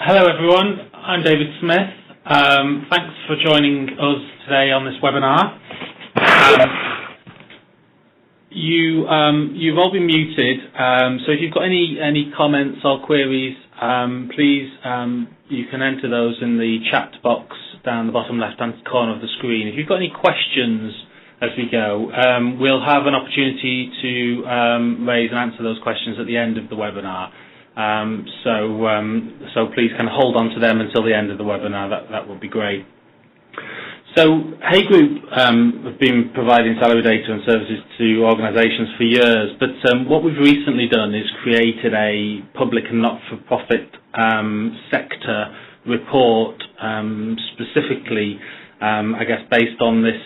Hello everyone, I'm David Smith. Thanks for joining us today on this webinar. You've all been muted, so if you've got any comments or queries, please you can enter those in the chat box down the bottom left-hand corner of the screen. If you've got any questions as we go, we'll have an opportunity to raise and answer those questions at the end of the webinar. So please kind of hold on to them until the end of the webinar. That would be great. So Hay Group have been providing salary data and services to organisations for years, but what we've recently done is created a public and not-for-profit sector report, specifically, I guess, based on this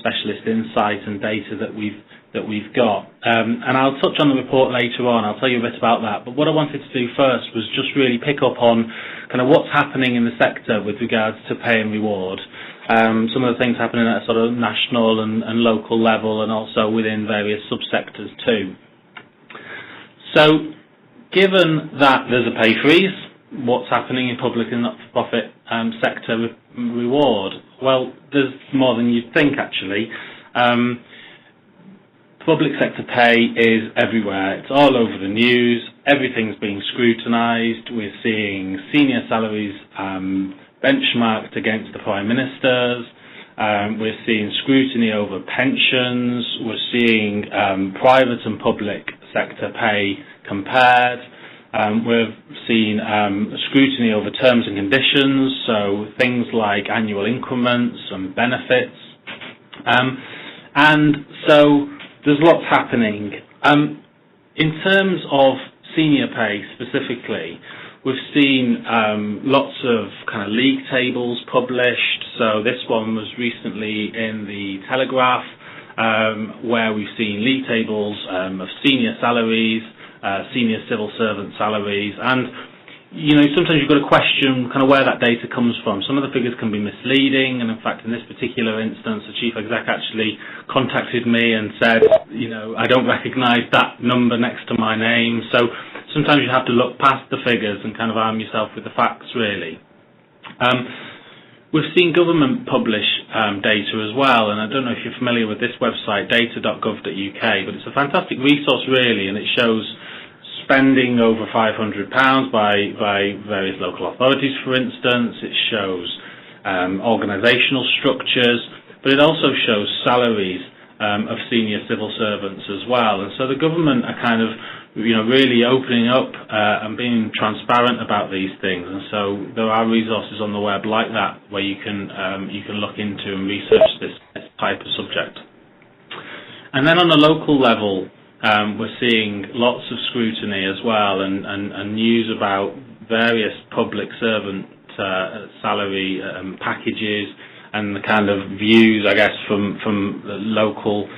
specialist insight and data that we've got. And I'll touch on the report later on. I'll tell you a bit about that. But what I wanted to do first was just really pick up on kind of what's happening in the sector with regards to pay and reward. Some of the things happening at a sort of national and local level, and also within various subsectors too. So, given that there's a pay freeze, what's happening in public and not-for-profit sector reward? Well, there's more than you'd think, actually. Public sector pay is everywhere. It's all over the news. Everything's being scrutinised. We're seeing senior salaries benchmarked against the Prime Ministers. We're seeing scrutiny over pensions. We're seeing private and public sector pay compared. We've seen scrutiny over terms and conditions, so things like annual increments and benefits. And so there's lots happening. In terms of senior pay specifically, we've seen lots of kind of league tables published. So this one was recently in the Telegraph, where we've seen league tables of senior salaries, senior civil servant salaries, and sometimes you've got to question kind of where that data comes from. Some of the figures can be misleading, and in fact in this particular instance the chief exec actually contacted me and said, I don't recognise that number next to my name. So sometimes you have to look past the figures and kind of arm yourself with the facts, really. We've seen government publish data as well, and I don't know if you're familiar with this website, data.gov.uk, but it's a fantastic resource really, and it shows spending over £500 by various local authorities, for instance. It shows organisational structures, but it also shows salaries of senior civil servants as well. And so the government are kind of really opening up and being transparent about these things. And so there are resources on the web like that where you can look into and research this type of subject. And then on a local level, we're seeing lots of scrutiny as well, and news about various public servant salary packages, and the kind of views, I guess, from the local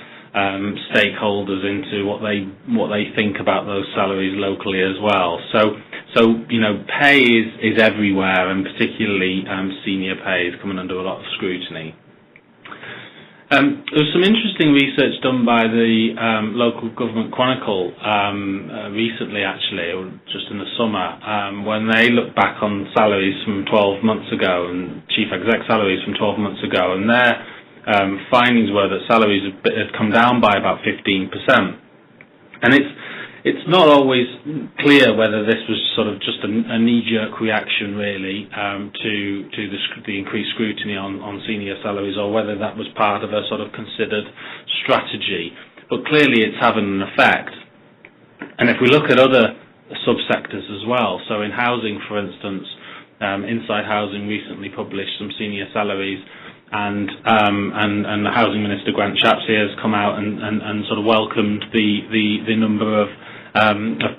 stakeholders into what they think about those salaries locally as well. So pay is everywhere, and particularly senior pay is coming under a lot of scrutiny. There was some interesting research done by the Local Government Chronicle recently, actually, or just in the summer, when they looked back on salaries from 12 months ago and chief exec salaries from 12 months ago, and their findings were that salaries have come down by about 15%. And it's not always clear whether this was sort of just a knee-jerk reaction, really, to the increased scrutiny on senior salaries, or whether that was part of a sort of considered strategy. But clearly it's having an effect. And if we look at other subsectors as well, so in housing, for instance, Inside Housing recently published some senior salaries, and the Housing Minister, Grant Shapps, has come out and sort of welcomed the number of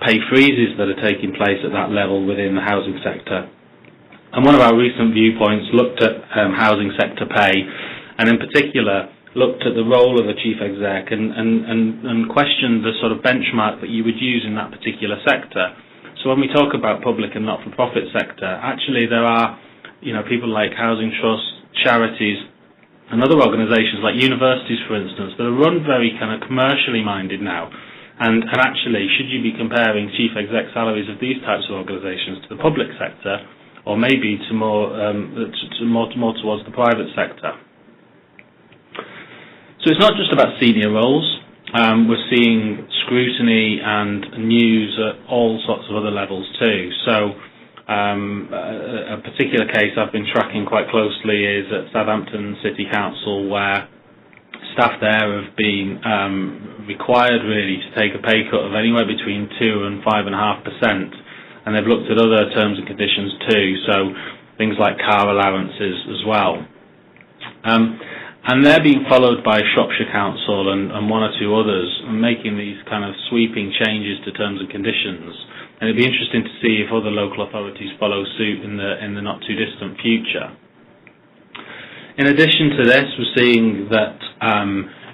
pay freezes that are taking place at that level within the housing sector. And one of our recent viewpoints looked at housing sector pay, and in particular looked at the role of the chief exec and questioned the sort of benchmark that you would use in that particular sector. So when we talk about public and not-for-profit sector, actually there are people like housing trusts, charities, and other organisations like universities, for instance, that are run very kind of commercially minded now. And actually, should you be comparing chief exec salaries of these types of organisations to the public sector, or maybe to more towards the private sector? So it's not just about senior roles. We're seeing scrutiny and news at all sorts of other levels too. So a particular case I've been tracking quite closely is at Southampton City Council, where staff there have been required really to take a pay cut of anywhere between 2 and 5.5%, and they've looked at other terms and conditions too, so things like car allowances as well. And they're being followed by Shropshire Council and one or two others, making these kind of sweeping changes to terms and conditions. And it'd be interesting to see if other local authorities follow suit in the not too distant future. In addition to this, we're seeing that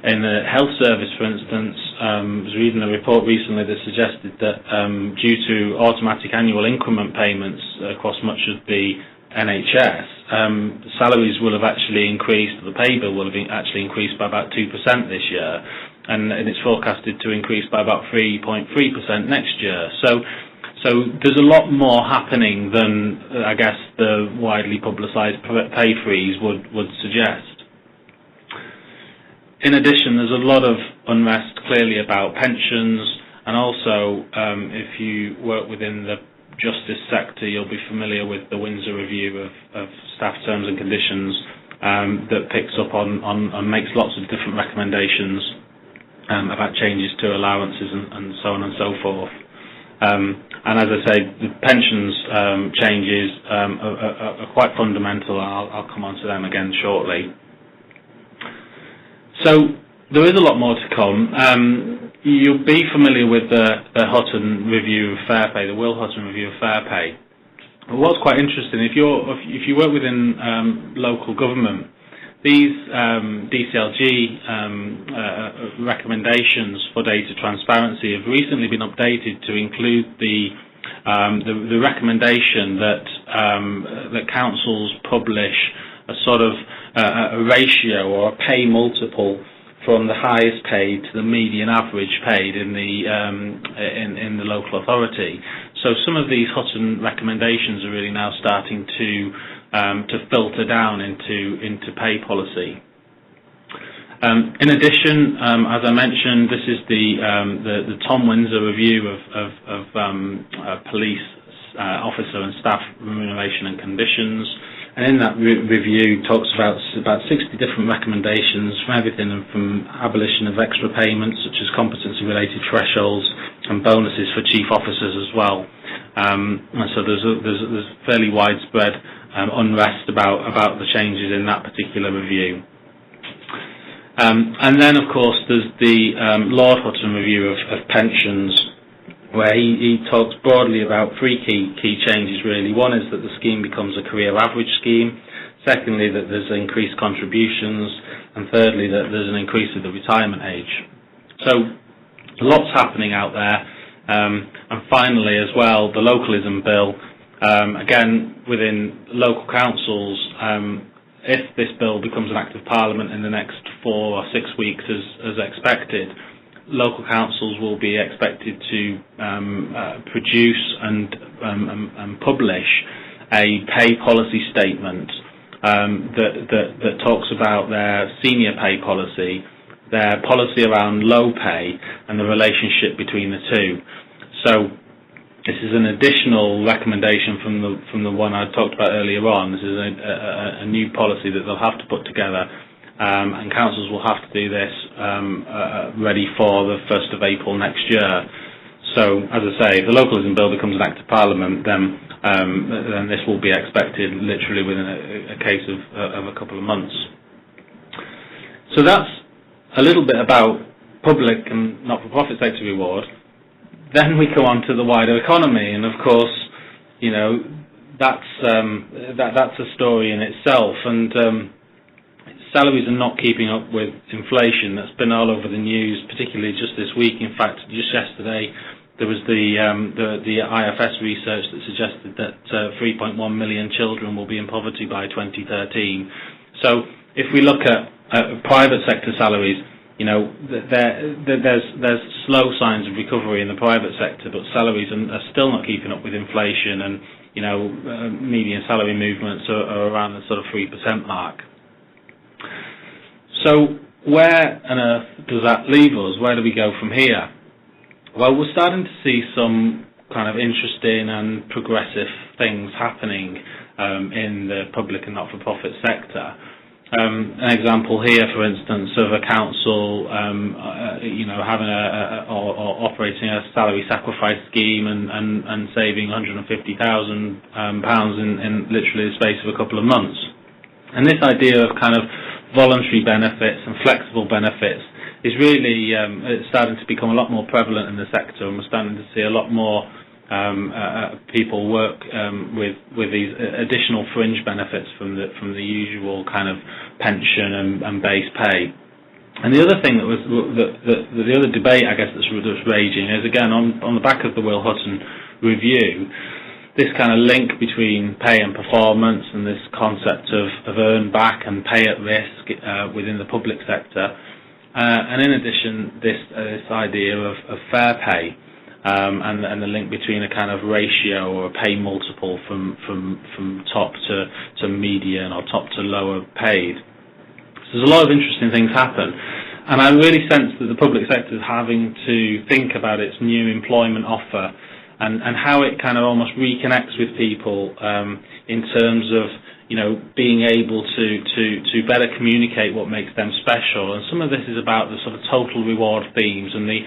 in the health service, for instance, I was reading a report recently that suggested that due to automatic annual increment payments across much of the NHS, salaries will have actually increased, the pay bill will have actually increased by about 2% this year, and it's forecasted to increase by about 3.3% next year. So there's a lot more happening than, I guess, the widely publicised pay freeze would suggest. In addition, there's a lot of unrest clearly about pensions, and also if you work within the justice sector, you'll be familiar with the Windsor Review of staff terms and conditions that picks up on makes lots of different recommendations about changes to allowances and so on and so forth. And as I say, the pensions changes are quite fundamental. I'll come on to them again shortly. So there is a lot more to come. You'll be familiar with the Hutton Review of Fair Pay, the Will Hutton Review of Fair Pay. But what's quite interesting, if you work within local government, these DCLG recommendations for data transparency have recently been updated to include the recommendation that councils publish a sort of a ratio or a pay multiple from the highest paid to the median average paid in the local authority. So some of these Hutton recommendations are really now starting to filter down into pay policy. In addition, as I mentioned, this is the Tom Windsor Review of police officer and staff remuneration and conditions. And in that review talks about 60 different recommendations, from everything from abolition of extra payments such as competency-related thresholds and bonuses for chief officers as well. And so there's fairly widespread unrest about the changes in that particular review. And then, of course, there's the Lord Hutton Review of pensions, where he talks broadly about three key changes really. One is that the scheme becomes a career average scheme. Secondly, that there's increased contributions. And thirdly, that there's an increase of the retirement age. So lots happening out there. And finally as well, the localism bill. Again, within local councils, if this bill becomes an Act of Parliament in the next 4 or 6 weeks as expected, local councils will be expected to produce and publish a pay policy statement that talks about their senior pay policy, their policy around low pay, and the relationship between the two. So this is an additional recommendation from the one I talked about earlier on. This is a new policy that they'll have to put together. And councils will have to do this ready for the 1st of April next year. So, as I say, if the localism bill becomes an Act of Parliament, then this will be expected literally within a case of a couple of months. So that's a little bit about public and not-for-profit sector reward. Then we come on to the wider economy, and of course, you know, that's a story in itself. And salaries are not keeping up with inflation. That's been all over the news, particularly just this week. In fact, just yesterday, there was the IFS research that suggested that 3.1 million children will be in poverty by 2013. So if we look at private sector salaries, there's slow signs of recovery in the private sector, but salaries are still not keeping up with inflation, and median salary movements are around the sort of 3% mark. So where on earth does that leave us? Where do we go from here? Well, we're starting to see some kind of interesting and progressive things happening in the public and not-for-profit sector. An example here, for instance, of a council, having or operating a salary sacrifice scheme and saving £150,000 in literally the space of a couple of months. And this idea of kind of voluntary benefits and flexible benefits is really starting to become a lot more prevalent in the sector, and we're starting to see a lot more people work with these additional fringe benefits from the usual kind of pension and base pay. And the other thing the other debate, I guess, that's raging is, again, on the back of the Will Hutton review, this kind of link between pay and performance and this concept of earn back and pay at risk within the public sector, and in addition this idea of fair pay. And the link between a kind of ratio or a pay multiple from top to median or top to lower paid. So there's a lot of interesting things happen, and I really sense that the public sector is having to think about its new employment offer and how it kind of almost reconnects with people in terms of being able to better communicate what makes them special. And some of this is about the sort of total reward themes and the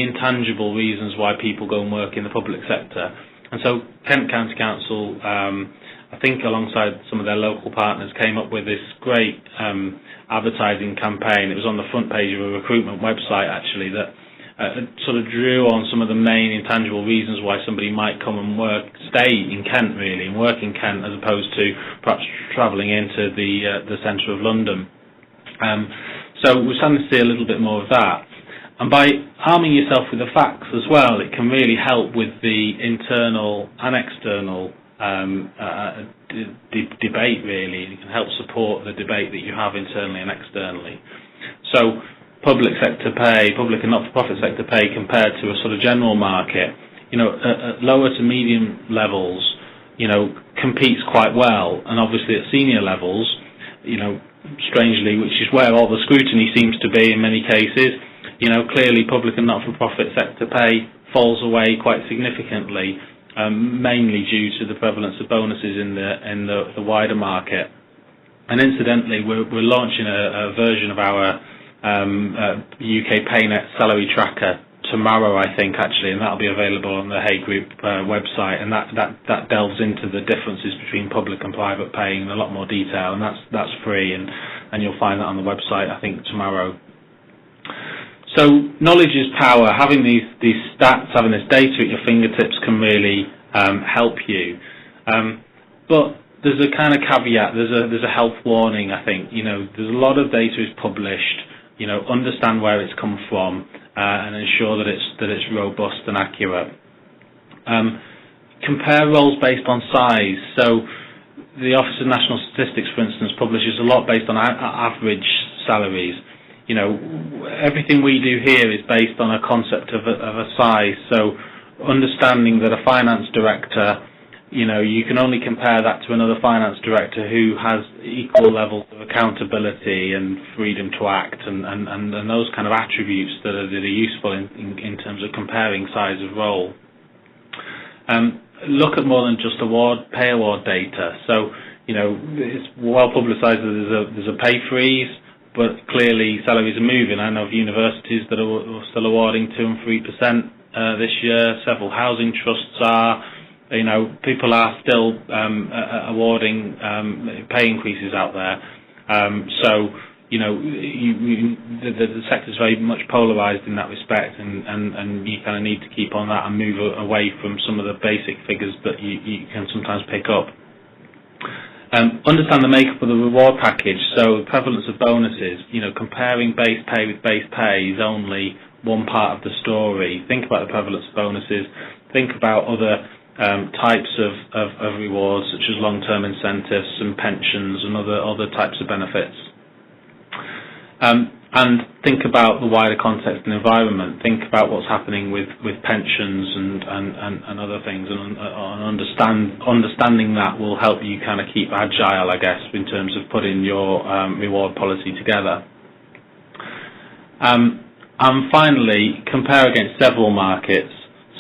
intangible reasons why people go and work in the public sector. And so Kent County Council, I think alongside some of their local partners, came up with this great advertising campaign. It was on the front page of a recruitment website, actually, that sort of drew on some of the main intangible reasons why somebody might come and stay in Kent, really, and work in Kent, as opposed to perhaps travelling into the centre of London. So we're starting to see a little bit more of that. And by arming yourself with the facts as well, it can really help with the internal and external debate, really. It can help support the debate that you have internally and externally. So public sector pay, public and not-for-profit sector pay compared to a sort of general market, at lower to medium levels, competes quite well. And obviously at senior levels, strangely, which is where all the scrutiny seems to be in many cases, clearly public and not-for-profit sector pay falls away quite significantly, mainly due to the prevalence of bonuses in the wider market. And incidentally, we're launching a version of our UK PayNet salary tracker tomorrow, I think, actually, and that'll be available on the Hay Group website, and that delves into the differences between public and private pay in a lot more detail, and that's free, and you'll find that on the website, I think, tomorrow. So knowledge is power. Having these stats, having this data at your fingertips can really help you. But there's a kind of caveat. There's a health warning, I think. There's a lot of data is published. Understand where it's come from and ensure that it's robust and accurate. Compare roles based on size. So the Office of National Statistics, for instance, publishes a lot based on average salaries. Everything we do here is based on a concept of a size. So understanding that a finance director, you can only compare that to another finance director who has equal levels of accountability and freedom to act and those kind of attributes that are useful in terms of comparing size of role. Look at more than just pay award data. So, it's well publicised that there's a pay freeze, but clearly salaries are moving. I know of universities that are still awarding 2 and 3% this year. Several housing trusts are. People are still awarding pay increases out there. So, the sector is very much polarised in that respect, and you kind of need to keep on that and move away from some of the basic figures that you can sometimes pick up. Understand the makeup of the reward package. So the prevalence of bonuses, comparing base pay with base pay is only one part of the story. Think about the prevalence of bonuses. Think about other types of rewards, such as long-term incentives and pensions and other types of benefits. and think about the wider context and environment. Think about what's happening with pensions and other things, and understanding that will help you kind of keep agile, I guess, in terms of putting your reward policy together. And finally, compare against several markets.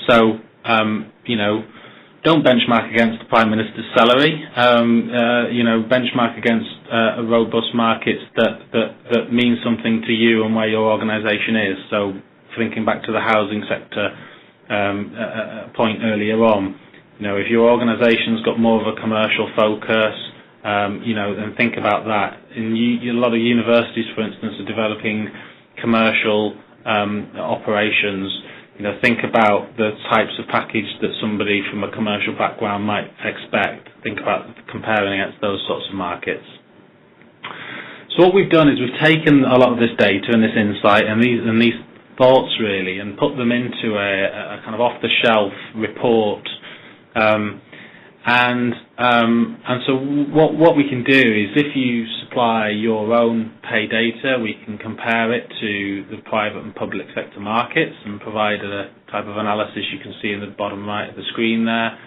So, don't benchmark against the Prime Minister's salary. Benchmark against robust markets that mean something to you and where your organisation is. So, thinking back to the housing sector point earlier on, if your organisation's got more of a commercial focus, then think about that. A lot of universities, for instance, are developing commercial operations. Think about the types of package that somebody from a commercial background might expect. Think about comparing against those sorts of markets. So what we've done is we've taken a lot of this data and this insight and these thoughts really, and put them into a kind of off-the-shelf report. And so what we can do is, if you supply your own pay data, we can compare it to the private and public sector markets and provide a type of analysis you can see in the bottom right of the screen there.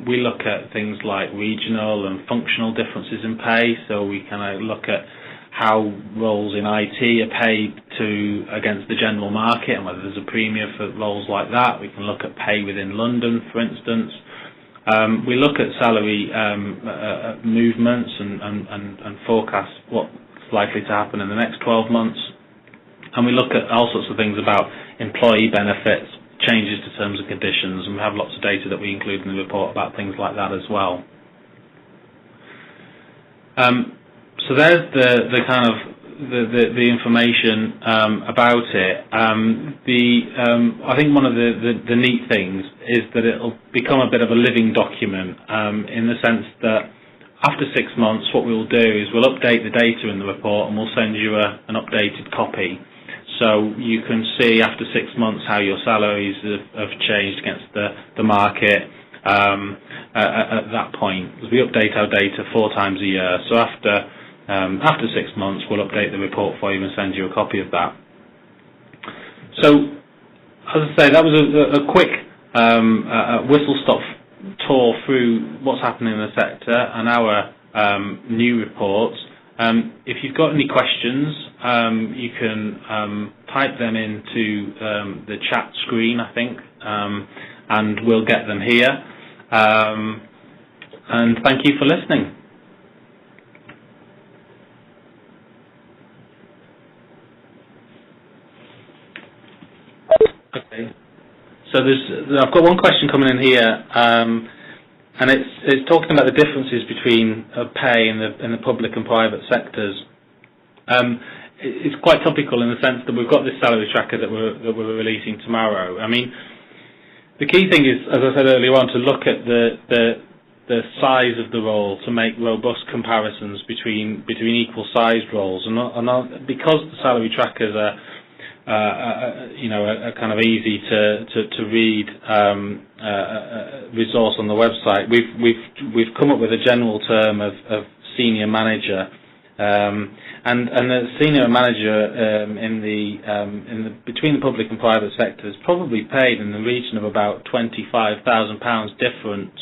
We look at things like regional and functional differences in pay, so we kind of look at how roles in IT are paid against the general market and whether there's a premium for roles like that. We can look at pay within London, for instance. We look at salary movements and forecast what's likely to happen in the next 12 months. And we look at all sorts of things about employee benefits, changes to terms and conditions, and we have lots of data that we include in the report about things like that as well. So there's the kind of the information about it. I think one of the neat things is that it'll become a bit of a living document in the sense that after 6 months what we'll do is we'll update the data in the report and we'll send you an updated copy. So you can see after 6 months how your salaries have changed against the market at that point. Because we update our data 4 times a year. So after 6 months, we'll update the report for you and send you a copy of that. So, as I say, that was a quick whistle-stop tour through what's happening in the sector and our new reports. If you've got any questions, you can type them into the chat screen, I think, and we'll get them here. And thank you for listening. Okay. So I've got one question coming in here, and it's talking about the differences between pay in the public and private sectors. It's quite topical in the sense that we've got this salary tracker that we're releasing tomorrow. I mean, the key thing is, as I said earlier on, to look at the size of the role to make robust comparisons between equal sized roles, and because the salary trackers are a kind of easy to read resource on the website, we've come up with a general term of senior manager, and the senior manager between the public and private sectors probably paid in the region of about £25,000 difference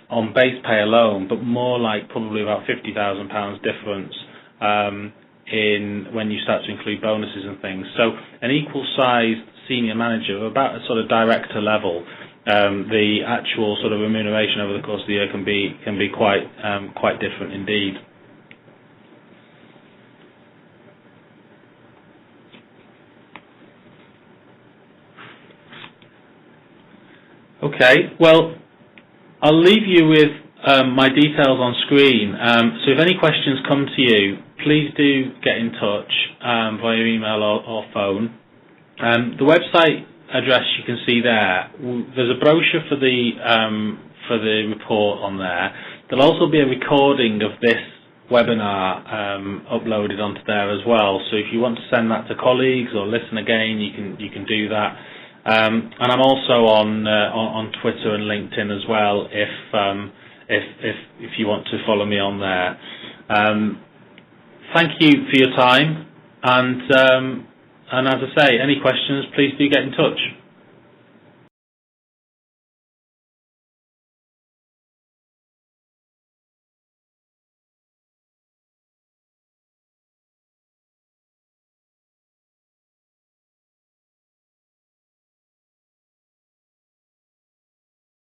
on base pay alone, but more like probably about £50,000 difference when you start to include bonuses and things. So an equal-sized senior manager, about a sort of director level, the actual sort of remuneration over the course of the year can be quite different indeed. Okay, well, I'll leave you with my details on screen. So if any questions come to you, please do get in touch via email or phone. The website address you can see there. There's a brochure for the report on there. There'll also be a recording of this webinar uploaded onto there as well. So if you want to send that to colleagues or listen again, you can do that. And I'm also on Twitter and LinkedIn as well. If you want to follow me on there. Thank you for your time. And as I say, any questions, please do get in touch.